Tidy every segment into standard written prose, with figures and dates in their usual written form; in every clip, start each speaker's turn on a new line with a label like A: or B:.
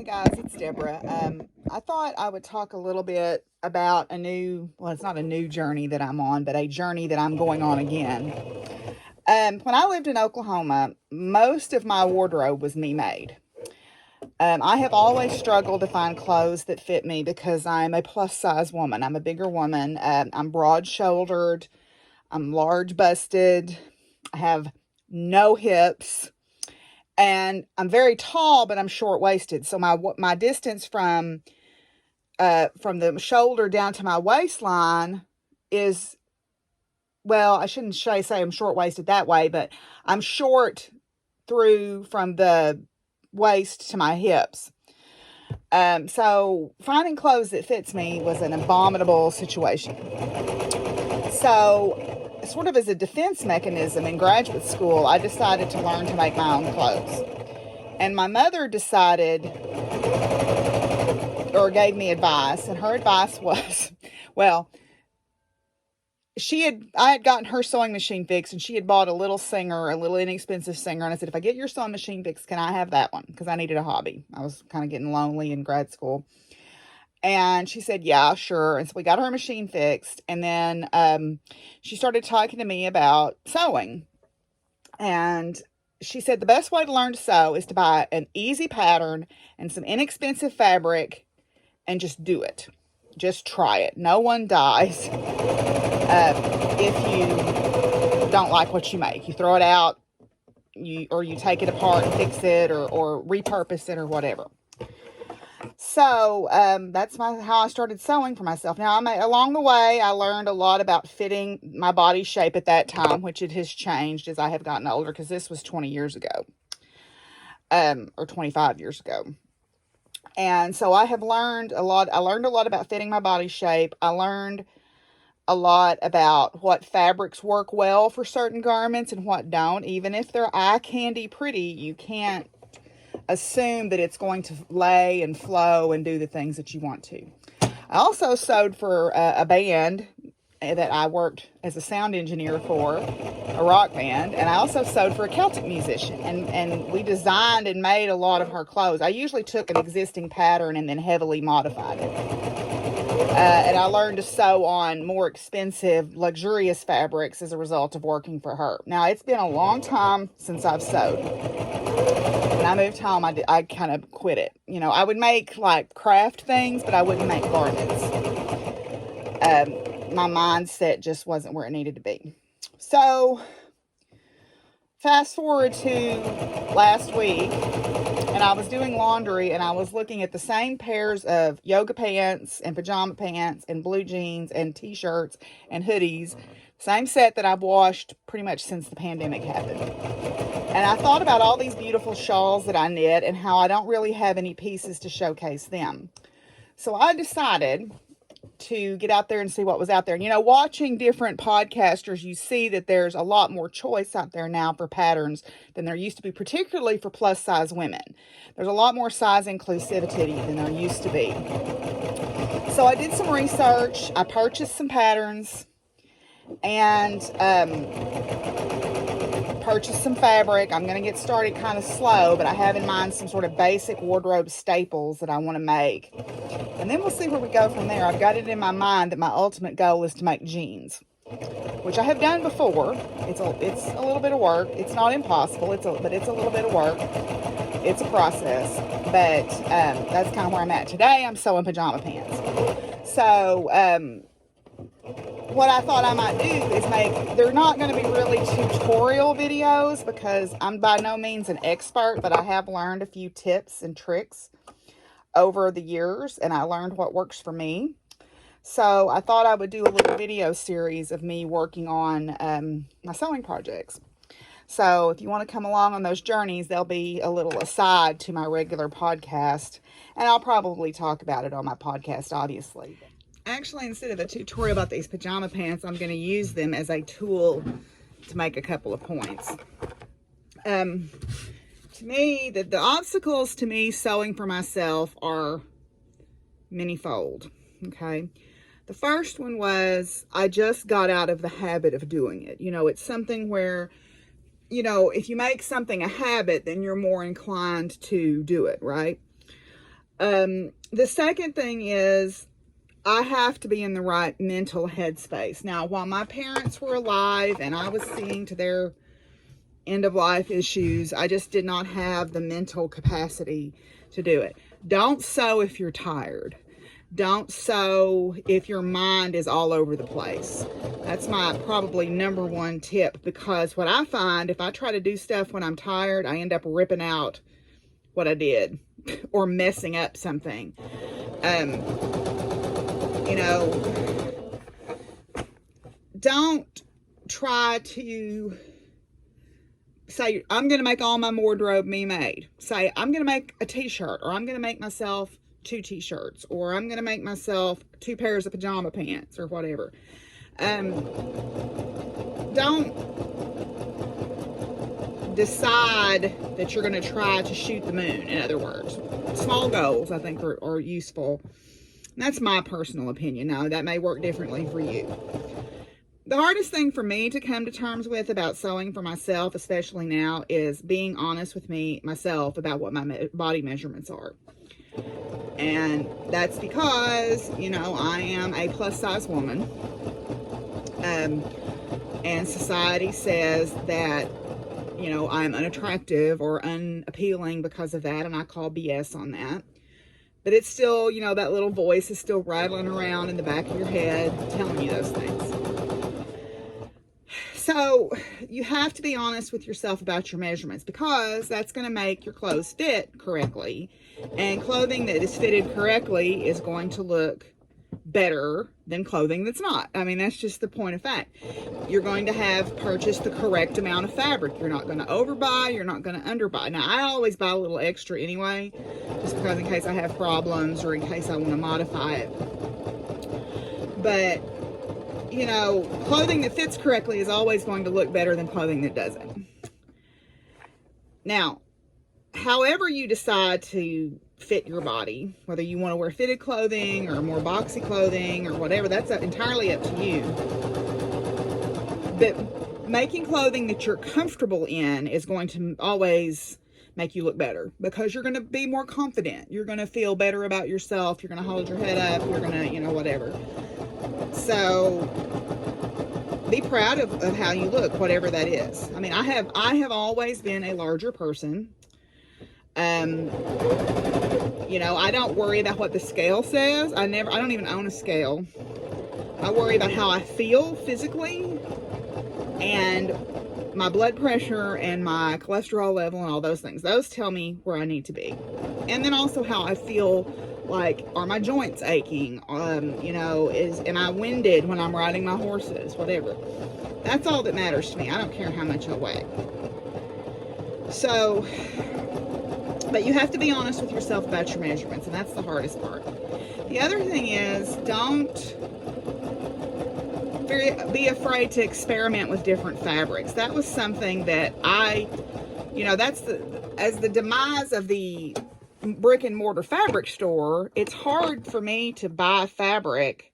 A: guys, it's Deborah. I thought I would talk a little bit about it's not a new journey that I'm on, but a journey that I'm going on again. When I lived in Oklahoma, most of my wardrobe was me made. I have always struggled to find clothes that fit me because I'm a plus size woman. I'm a bigger woman. I'm broad shouldered. I'm large busted. I have no hips. And I'm very tall, but I'm short waisted. So my distance from the shoulder down to my waistline is, well, I shouldn't say I'm short waisted that way, but I'm short through from the waist to my hips. So finding clothes that fits me was an abominable situation. So, sort of as a defense mechanism in graduate school, I decided to learn to make my own clothes. And my mother decided, or gave me advice, and her advice was, well, I had gotten her sewing machine fixed, and she had bought a little inexpensive Singer, and I said, if I get your sewing machine fixed, can I have that one? Because I needed a hobby. I was kind of getting lonely in grad school. And she said, yeah, sure. And so we got her machine fixed. And then she started talking to me about sewing. And she said the best way to learn to sew is to buy an easy pattern and some inexpensive fabric and just do it. Just try it. No one dies if you don't like what you make. You throw it out, or you take it apart and fix it, or repurpose it, or whatever. So that's how I started sewing for myself. Now, along the way, I learned a lot about fitting my body shape at that time, which it has changed as I have gotten older, because this was 20 years ago, or 25 years ago. And so I have learned a lot. I learned a lot about fitting my body shape. I learned a lot about what fabrics work well for certain garments and what don't. Even if they're eye candy pretty, you can't assume that it's going to lay and flow and do the things that you want to. I also sewed for a band that I worked as a sound engineer for, a rock band, and I also sewed for a Celtic musician, and we designed and made a lot of her clothes. I usually took an existing pattern and then heavily modified it. And I learned to sew on more expensive, luxurious fabrics as a result of working for her. Now, it's been a long time since I've sewed. When I moved home, I kind of quit it. You know, I would make like craft things, but I wouldn't make garments. My mindset just wasn't where it needed to be. So, fast forward to last week, and I was doing laundry, and I was looking at the same pairs of yoga pants and pajama pants and blue jeans and t-shirts and hoodies, same set that I've washed pretty much since the pandemic happened. And I thought about all these beautiful shawls that I knit and how I don't really have any pieces to showcase them. So I decided to get out there and see what was out there. And, you know, watching different podcasters, you see that there's a lot more choice out there now for patterns than there used to be, particularly for plus size women. There's a lot more size inclusivity than there used to be. So I did some research. I purchased some patterns and purchased some fabric. I'm going to get started kind of slow, but I have in mind some sort of basic wardrobe staples that I want to make. And then we'll see where we go from there. I've got it in my mind that my ultimate goal is to make jeans, which I have done before. It's a little bit of work. It's not impossible, but it's a little bit of work. It's a process, but that's kind of where I'm at. Today, I'm sewing pajama pants. So, what I thought I might do is they're not going to be really tutorial videos because I'm by no means an expert, but I have learned a few tips and tricks over the years, and I learned what works for me. So I thought I would do a little video series of me working on my sewing projects. So if you want to come along on those journeys, they'll be a little aside to my regular podcast, and I'll probably talk about it on my podcast, obviously. Actually, instead of a tutorial about these pajama pants, I'm going to use them as a tool to make a couple of points. To me, the obstacles to me sewing for myself are many-fold, okay? The first one was I just got out of the habit of doing it. You know, it's something where, you know, if you make something a habit, then you're more inclined to do it, right? The second thing is I have to be in the right mental headspace. Now, while my parents were alive and I was seeing to their end of life issues, I just did not have the mental capacity to do it. Don't sew if you're tired. Don't sew if your mind is all over the place. That's my probably number one tip, because what I find, if I try to do stuff when I'm tired, I end up ripping out what I did or messing up something. You know, don't try to say, I'm going to make all my wardrobe me made. Say, I'm going to make a t-shirt, or I'm going to make myself 2 t-shirts, or I'm going to make myself 2 pairs of pajama pants, or whatever. Don't decide that you're going to try to shoot the moon, in other words. Small goals, I think, are useful. And that's my personal opinion. Now, that may work differently for you. The hardest thing for me to come to terms with about sewing for myself, especially now, is being honest with myself about what my body measurements are. And that's because, you know, I am a plus size woman. And society says that, you know, I'm unattractive or unappealing because of that. And I call BS on that. But it's still, you know, that little voice is still rattling around in the back of your head telling you those things. So you have to be honest with yourself about your measurements, because that's going to make your clothes fit correctly. And clothing that is fitted correctly is going to look better than clothing that's not. I mean, that's just the point of fact. You're going to have purchased the correct amount of fabric. You're not going to overbuy. You're not going to underbuy. Now, I always buy a little extra anyway, just because in case I have problems or in case I want to modify it. But, you know, clothing that fits correctly is always going to look better than clothing that doesn't. Now, however you decide to fit your body, whether you want to wear fitted clothing or more boxy clothing or whatever, that's entirely up to you. But making clothing that you're comfortable in is going to always make you look better, because you're going to be more confident. You're going to feel better about yourself. You're going to hold your head up. You're going to, you know, whatever. So be proud of how you look, whatever that is. I mean, I have always been a larger person. You know, I don't worry about what the scale says. I don't even own a scale. I worry about how I feel physically, and my blood pressure and my cholesterol level and all those things. Those tell me where I need to be. And then also how I feel, like, are my joints aching? You know, am I winded when I'm riding my horses? Whatever. That's all that matters to me. I don't care how much I weigh. So, but you have to be honest with yourself about your measurements, and that's the hardest part. The other thing is, don't be afraid to experiment with different fabrics. That was something that you know, as the demise of the brick and mortar fabric store, it's hard for me to buy fabric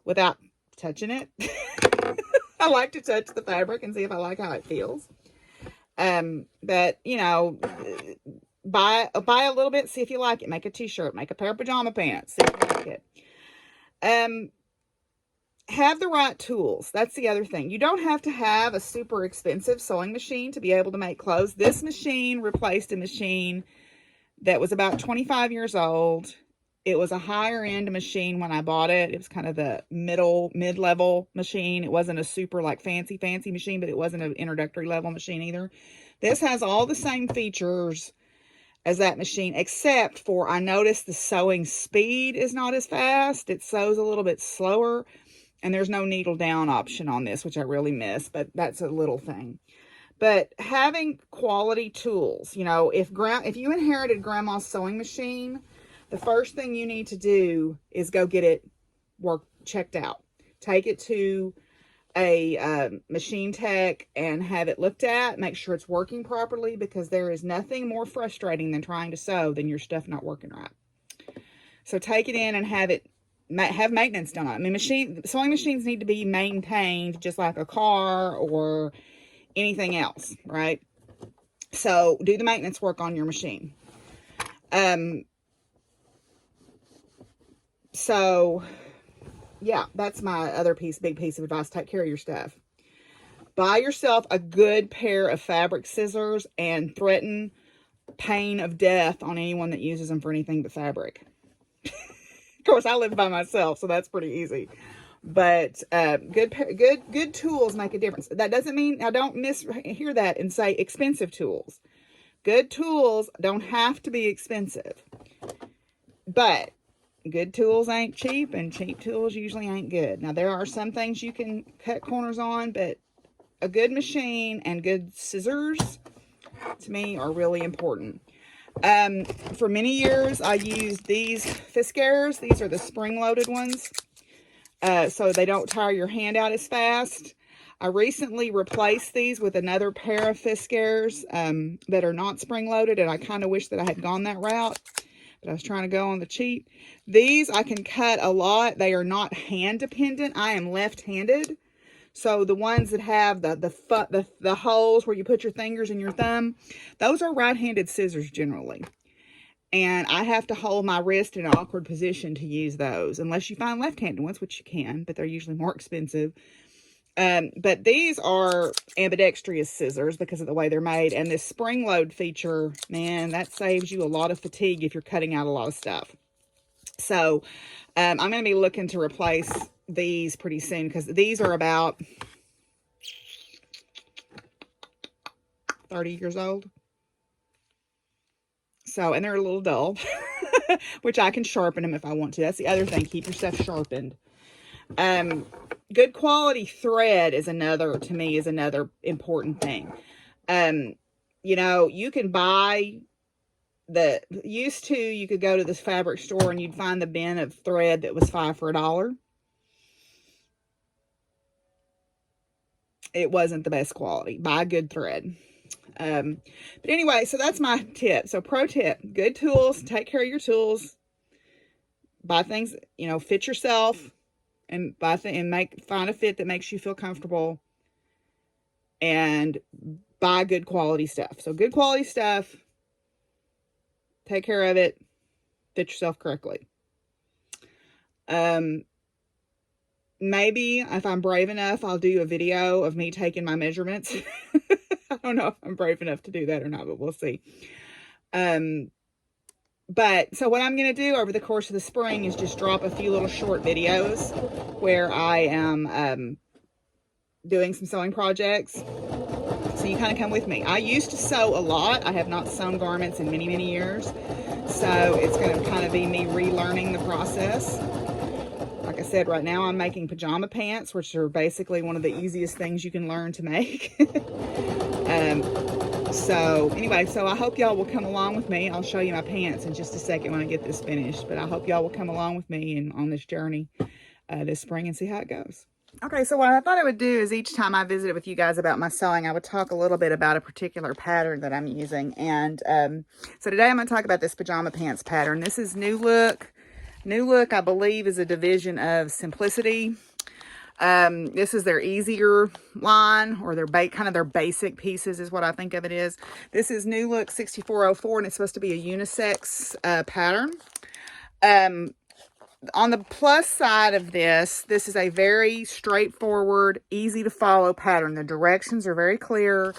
A: without touching it. I like to touch the fabric and see if I like how it feels. But, you know, buy a little bit, see if you like it. Make a t-shirt, make a pair of pajama pants, see if you like it. Have the right tools. That's the other thing. You don't have to have a super expensive sewing machine to be able to make clothes. This machine replaced a machine that was about 25 years old. It was a higher end machine when I bought it. It was kind of the mid-level machine. It wasn't a super like fancy machine, but it wasn't an introductory level machine either. This has all the same features as that machine, except for I noticed the sewing speed is not as fast. It sews a little bit slower, and there's no needle down option on this, which I really miss, but that's a little thing. But having quality tools, you know, if you inherited grandma's sewing machine, the first thing you need to do is go get it checked out. Take it to a machine tech and have it looked at. Make sure it's working properly, because there is nothing more frustrating than trying to sew than your stuff not working right. So take it in and have maintenance done on it. I mean, sewing machines need to be maintained just like a car or anything else, right? So do the maintenance work on your machine. So yeah, that's my other big piece of advice. Take care of your stuff. Buy yourself a good pair of fabric scissors and threaten pain of death on anyone that uses them for anything but fabric. Of course, I live by myself, so that's pretty easy. But good tools make a difference. That doesn't mean, I don't mishear that and say expensive tools. Good tools don't have to be expensive. But good tools ain't cheap, and cheap tools usually ain't good. Now, there are some things you can cut corners on, but a good machine and good scissors, to me, are really important. For many years, I used these Fiskars. These are the spring-loaded ones, so they don't tire your hand out as fast. I recently replaced these with another pair of Fiskars that are not spring-loaded, and I kind of wish that I had gone that route, but I was trying to go on the cheap. These I can cut a lot. They are not hand-dependent. I am left-handed. So the ones that have the holes where you put your fingers and your thumb, those are right-handed scissors generally. And I have to hold my wrist in an awkward position to use those, unless you find left-handed ones, which you can, but they're usually more expensive. But these are ambidextrous scissors because of the way they're made. And this spring load feature, man, that saves you a lot of fatigue if you're cutting out a lot of stuff. So I'm going to be looking to replace these pretty soon, because these are about 30 years old. So, and they're a little dull, which I can sharpen them if I want to. That's the other thing. Keep your stuff sharpened. Good quality thread is another, to me, is another important thing. You know, you can buy you could go to this fabric store and you'd find the bin of thread that was $5 for $1. It wasn't the best quality. Buy good thread. But anyway, so that's my tip. So pro tip, good tools, take care of your tools, buy things, you know, fit yourself, and find a fit that makes you feel comfortable, and buy good quality stuff. So good quality stuff, take care of it, fit yourself correctly. Maybe if I'm brave enough, I'll do a video of me taking my measurements. I don't know if I'm brave enough to do that or not, but we'll see. But so what I'm going to do over the course of the spring is just drop a few little short videos where I am doing some sewing projects. So you kind of come with me. I used to sew a lot. I have not sewn garments in many, many years. So it's going to kind of be me relearning the process. Like I said, right now I'm making pajama pants, which are basically one of the easiest things you can learn to make. So anyway, so I hope y'all will come along with me. I'll show you my pants in just a second when I get this finished, but I hope y'all will come along with me and on this journey this spring and see how it goes. Okay, so what I thought I would do is each time I visited with you guys about my sewing, I would talk a little bit about a particular pattern that I'm using. And so today I'm going to talk about this pajama pants pattern. This is New Look. New Look, I believe, is a division of Simplicity. This is their easier line, or their kind of their basic pieces is what I think of it is. This is New Look 6404, and it's supposed to be a unisex pattern. On the plus side of this is a very straightforward, easy to follow pattern. The directions are very clear.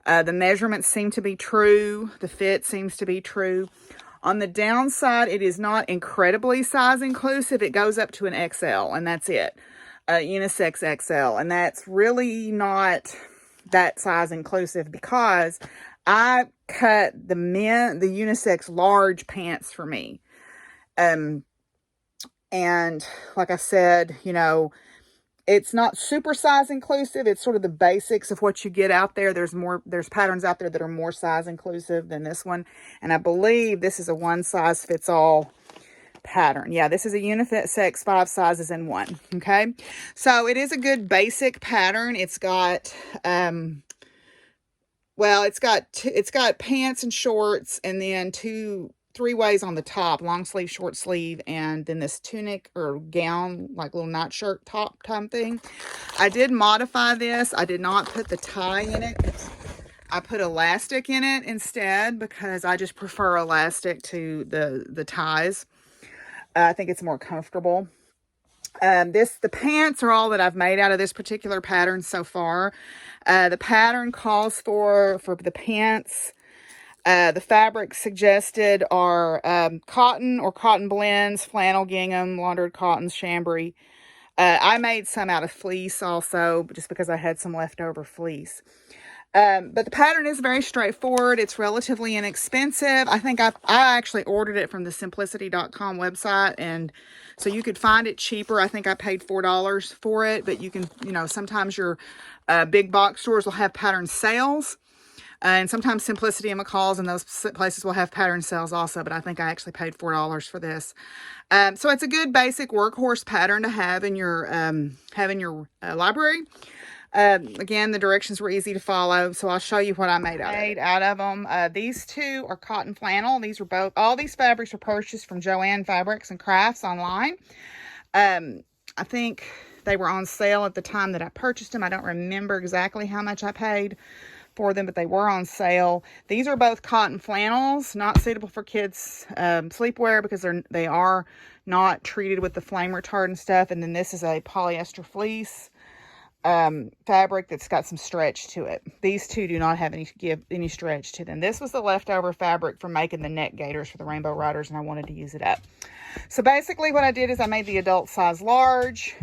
A: The measurements seem to be true. The fit seems to be true. On the downside, it is not incredibly size inclusive. It goes up to an XL, and that's it. Unisex XL, and that's really not that size inclusive, because I cut the unisex large pants for me. And like I said, you know, it's not super size inclusive. It's sort of the basics of what you get out there. There's patterns out there that are more size inclusive than this one. And I believe this is a one size fits all pattern. Yeah, this is a unisex 5 sizes in 1. Okay. So it is a good basic pattern. It's got, well, it's got pants and shorts, and then 3 ways on the top, long sleeve, short sleeve, and then this tunic or gown, like little nightshirt top type thing. I did modify this. I did not put the tie in it. I put elastic in it instead, because I just prefer elastic to the ties. I think it's more comfortable. The pants are all that I've made out of this particular pattern so far. The pattern calls for the pants. The fabrics suggested are cotton or cotton blends, flannel, gingham, laundered cottons, chambray. I made some out of fleece also, just because I had some leftover fleece. But the pattern is very straightforward. It's relatively inexpensive. I think I actually ordered it from the simplicity.com website, and so you could find it cheaper. I think I paid $4 for it, but you can, sometimes your big box stores will have pattern sales. And sometimes Simplicity and McCall's and those places will have pattern sales also, but I think I actually paid $4 for this. So it's a good basic workhorse pattern to have in your library. Again, the directions were easy to follow, so I'll show you what I made out of them. These two are cotton flannel. These were all these fabrics were purchased from Joann Fabrics and Crafts online. I think they were on sale at the time that I purchased them. I don't remember exactly how much I paid for them, but they were on sale. These are both cotton flannels, not suitable for kids' sleepwear because they are not treated with the flame retardant stuff. And then this is a polyester fleece fabric that's got some stretch to it. These two do not have any stretch to them. This was the leftover fabric from making the neck gaiters for the Rainbow Riders, and I wanted to use it up. So basically what I did is I made the adult size large.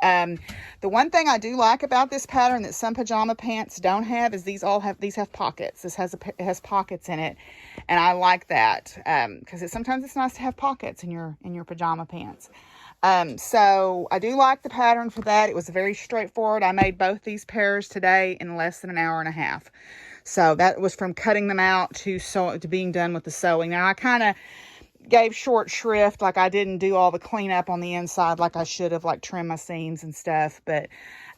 A: The one thing I do like about this pattern that some pajama pants don't have is these have pockets. This has pockets in it, and I like that because sometimes it's nice to have pockets in your pajama pants. So I do like the pattern for that. It was very straightforward. I made both these pairs today in less than an hour and a half. So that was from cutting them out to being done with the sewing. Now I kind of gave short shrift, like I didn't do all the cleanup on the inside like I should have, like trim my seams and stuff, but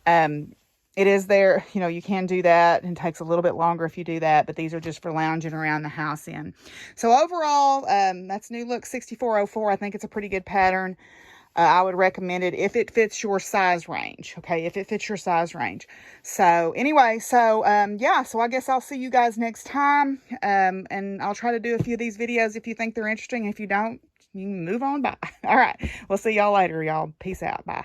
A: it is there, you can do that, and it takes a little bit longer if you do that, but these are just for lounging around the house in. So overall, that's New Look 6404. I think it's a pretty good pattern. I would recommend it if it fits your size range. Okay, if it fits your size range. So anyway, yeah, so I guess I'll see you guys next time. And I'll try to do a few of these videos if you think they're interesting. If you don't, you can move on by. All right, we'll see y'all later, y'all. Peace out. Bye.